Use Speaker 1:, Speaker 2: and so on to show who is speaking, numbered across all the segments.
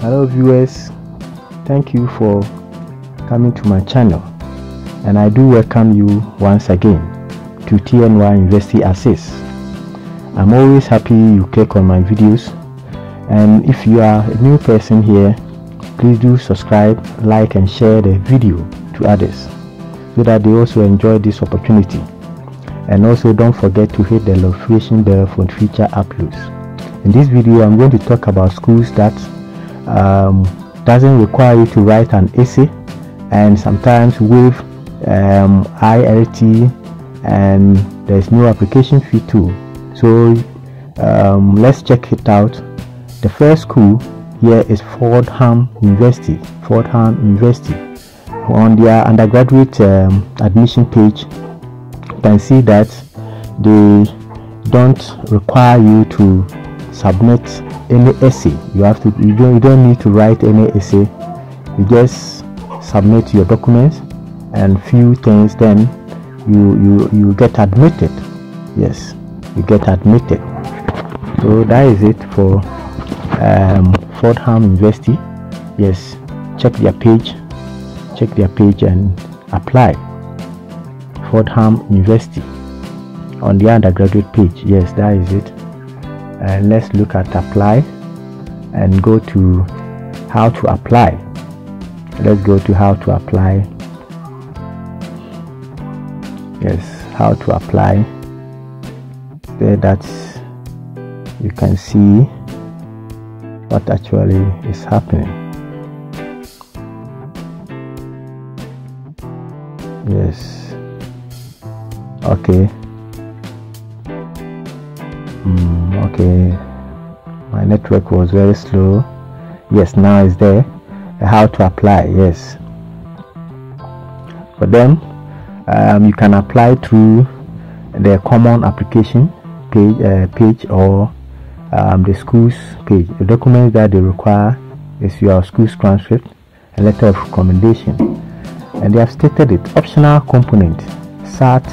Speaker 1: Hello viewers, thank you for coming to my channel, and I do welcome you once again to TNY University Assist. I'm always happy you click on my videos, and if you are a new person here, please do subscribe, like and share the video to others so that they also enjoy this opportunity. And also don't forget to hit the notification bell for future uploads. In this video I'm going to talk about schools that doesn't require you to write an essay, and sometimes with ILT, and there's no application fee too. So let's check it out. The first school here is Fordham University. Fordham University. On their undergraduate admission page, you can see that they don't require you to submit any essay. You don't need to write any essay. You just submit your documents and few things, then you get admitted. Yes, you get admitted. So that is it for Fordham University. Yes, check their page and apply. Fordham University on the undergraduate page. Yes, that is it. And let's look at apply and go to how to apply. Let's go to how to apply. Yes, how to apply. There, that you can see what actually is happening. Yes, okay. Okay, my network was very slow. Yes, now it's there. How to apply. Yes, for them you can apply through the common application page or the school's page. The documents that they require is your school's transcript, a letter of recommendation, and they have stated it. Optional component, SAT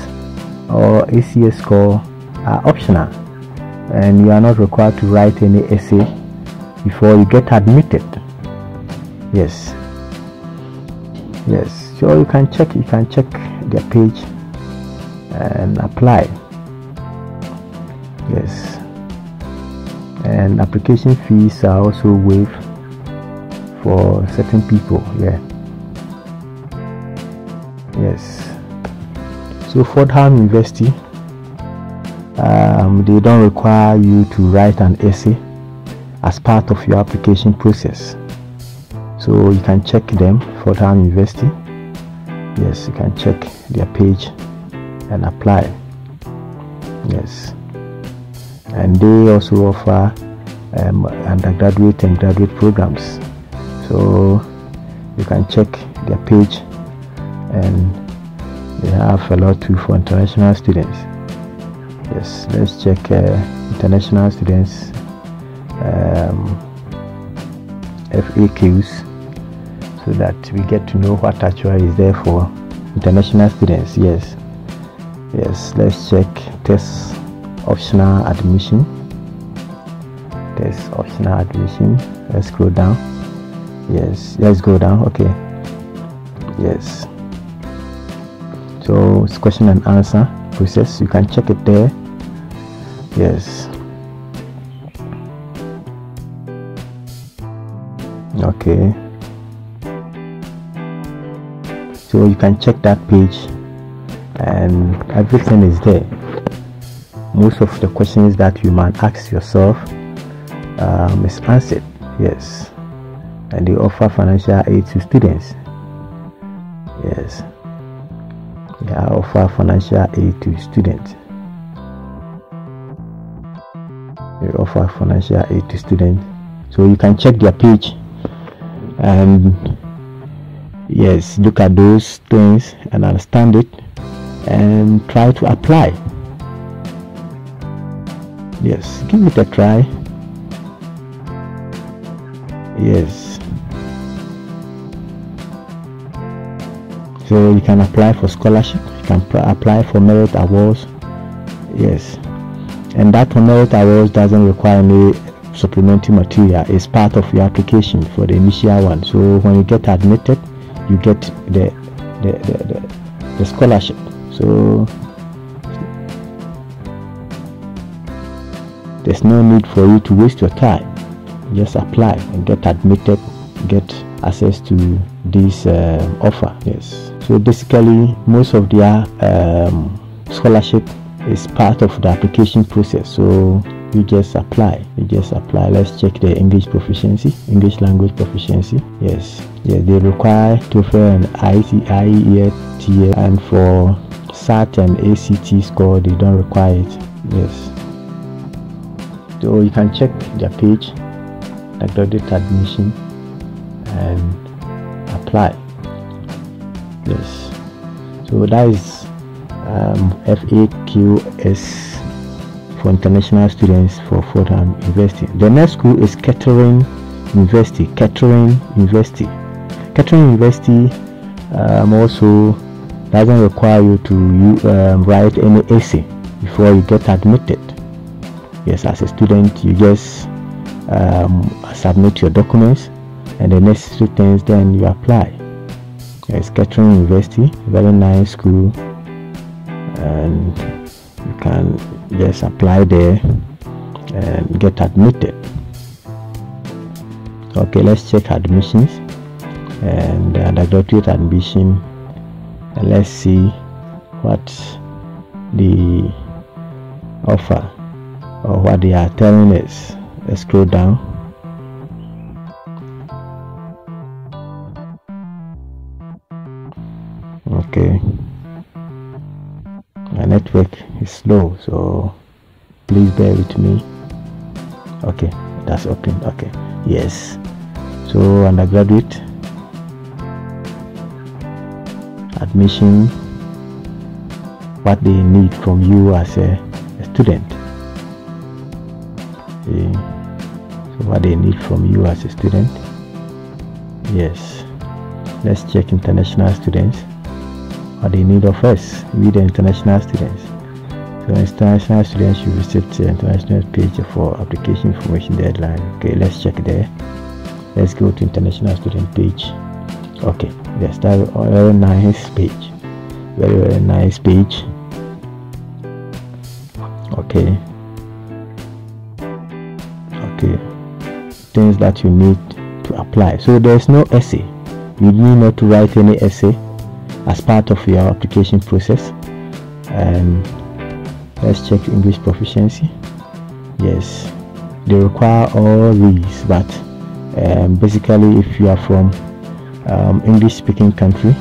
Speaker 1: or ACS score are optional, and you are not required to write any essay before you get admitted. Yes, so you can check their page and apply. Yes, and application fees are also waived for certain people. Yeah. Yes, so Fordham University, they don't require you to write an essay as part of your application process. So you can check them, Fordham University. Yes, you can check their page and apply. Yes, and they also offer undergraduate and graduate programs. So you can check their page, and they have a lot too for international students. Yes, let's check international students FAQs, so that we get to know what actually is there for international students. Yes, let's check test optional admission. Test optional admission. Let's scroll down. Yes, let's go down. Okay. Yes, so it's question and answer process. You can check it there. Yes, okay, so you can check that page and everything is there. Most of the questions that you might ask yourself is answered. Yes, and they offer financial aid to students. Yes, they offer financial aid to students. They offer financial aid to students. So you can check their page and yes, look at those things and understand it and try to apply. Yes, give it a try. Yes, so you can apply for scholarship, you can apply for merit awards. Yes, and that merit awards doesn't require any supplementary material is part of your application for the initial one. So when you get admitted, you get the scholarship. So there's no need for you to waste your time. Just apply and get admitted, get access to this offer. Yes. So basically, most of their scholarship is part of the application process. So you just apply. Let's check the English proficiency, English language proficiency. Yes, they require TOEFL and IELTS, and for SAT and ACT score they don't require it. Yes. So you can check their page, like graduate admission, and apply. Yes. So that is FAQS for international students for Fordham University. The next school is Kettering University. Kettering University also doesn't require you to write any essay before you get admitted. Yes, as a student, you just submit your documents and the necessary things, then you apply. Yes, Kettering University, very nice school, and you can just apply there and get admitted. Okay, let's check admissions and the undergraduate admission, and let's see what the offer or what they are telling us. Let's scroll down. Okay, my network is slow, so please bear with me. Okay, that's open. Okay, yes. So undergraduate admission, what they need from you as a student. See, so what they need from you as a student. Yes, let's check international students. What they need of us, we the international students. So international students should visit the international page for application information deadline. Okay, let's check there. Let's go to international student page. Okay, that's that very nice page. Very nice page. Okay. Things that you need to apply. So there's no essay. You need not to write any essay as part of your application process. And let's check English proficiency. Yes, they require all these, but basically if you are from English speaking country,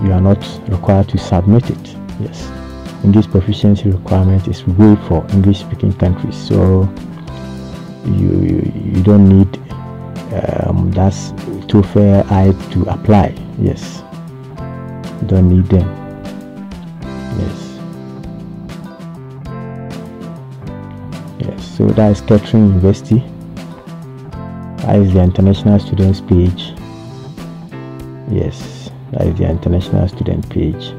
Speaker 1: you are not required to submit it. Yes, English proficiency requirement is way for English speaking countries, so you don't need that's TOEFL I to apply. Yes, you don't need them. Yes, so that is Kettering University. That is the international students page. Yes, that is the international student page.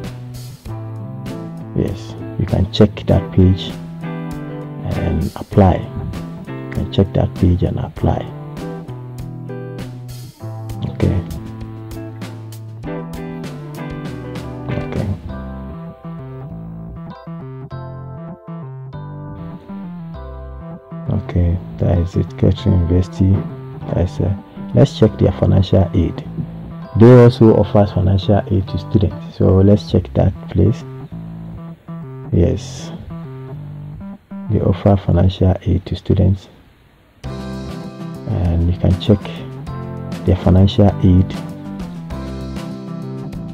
Speaker 1: Yes, you can check that page and apply. You can check that page and apply. Okay. Okay, that is it. Kettering University. Let's check their financial aid. They also offer financial aid to students, so let's check that place. Yes, they offer financial aid to students, and you can check their financial aid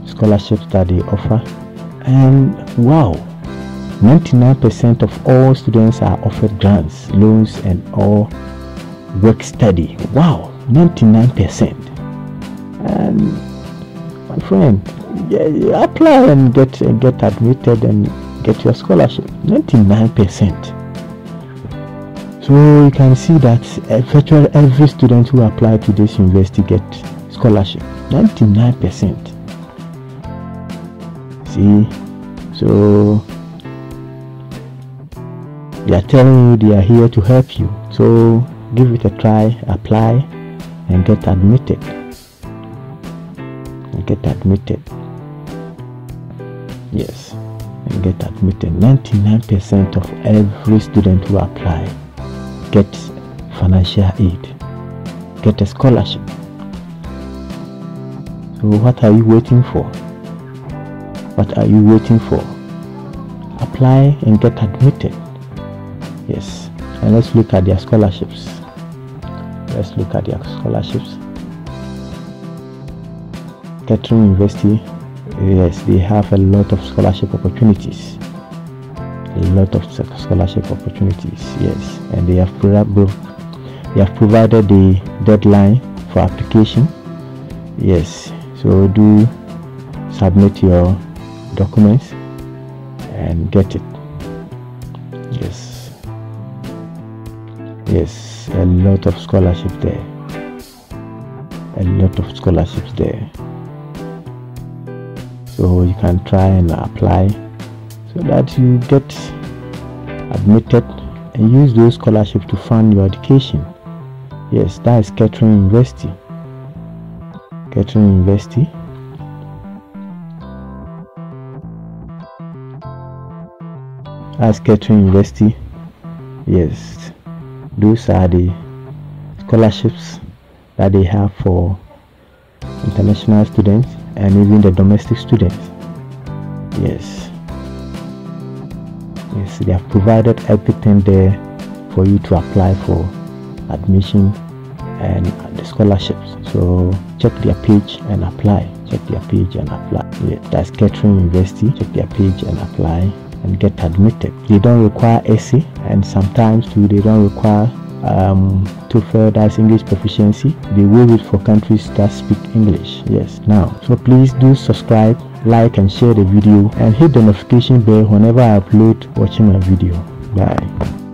Speaker 1: scholarships that they offer. And wow, 99% of all students are offered grants, loans, and all work study. Wow, 99%. And my friend, yeah, apply and get admitted and get your scholarship. 99%. So you can see that virtually every student who applied to this university get scholarship. 99%. See, so They are telling you they are here to help you. So give it a try, apply, and get admitted. Get admitted. Yes, and get admitted. 99% of every student who apply gets financial aid, get a scholarship. So what are you waiting for? What are you waiting for? Apply and get admitted. Yes, and let's look at their scholarships. Let's look at their scholarships. Kettering University, yes, they have a lot of scholarship opportunities. A lot of scholarship opportunities, yes, and they have provided the deadline for application. Yes, so do submit your documents and get it. Yes, yes, a lot of scholarships there. A lot of scholarships there. So you can try and apply so that you get admitted and use those scholarships to fund your education. Yes, that is Kettering University. Kettering University. That's Kettering University. Yes, those are the scholarships that they have for international students and even the domestic students. Yes, yes, they have provided everything there for you to apply for admission and the scholarships. So check their page and apply. Check their page and apply. Yeah, that's Kettering University. Check their page and apply and get admitted. They don't require essay, and sometimes too they don't require TOEFL, that's English proficiency. They waive it for countries that speak English. Yes, now, so please do subscribe, like and share the video, and hit the notification bell whenever I upload watching my video. Bye.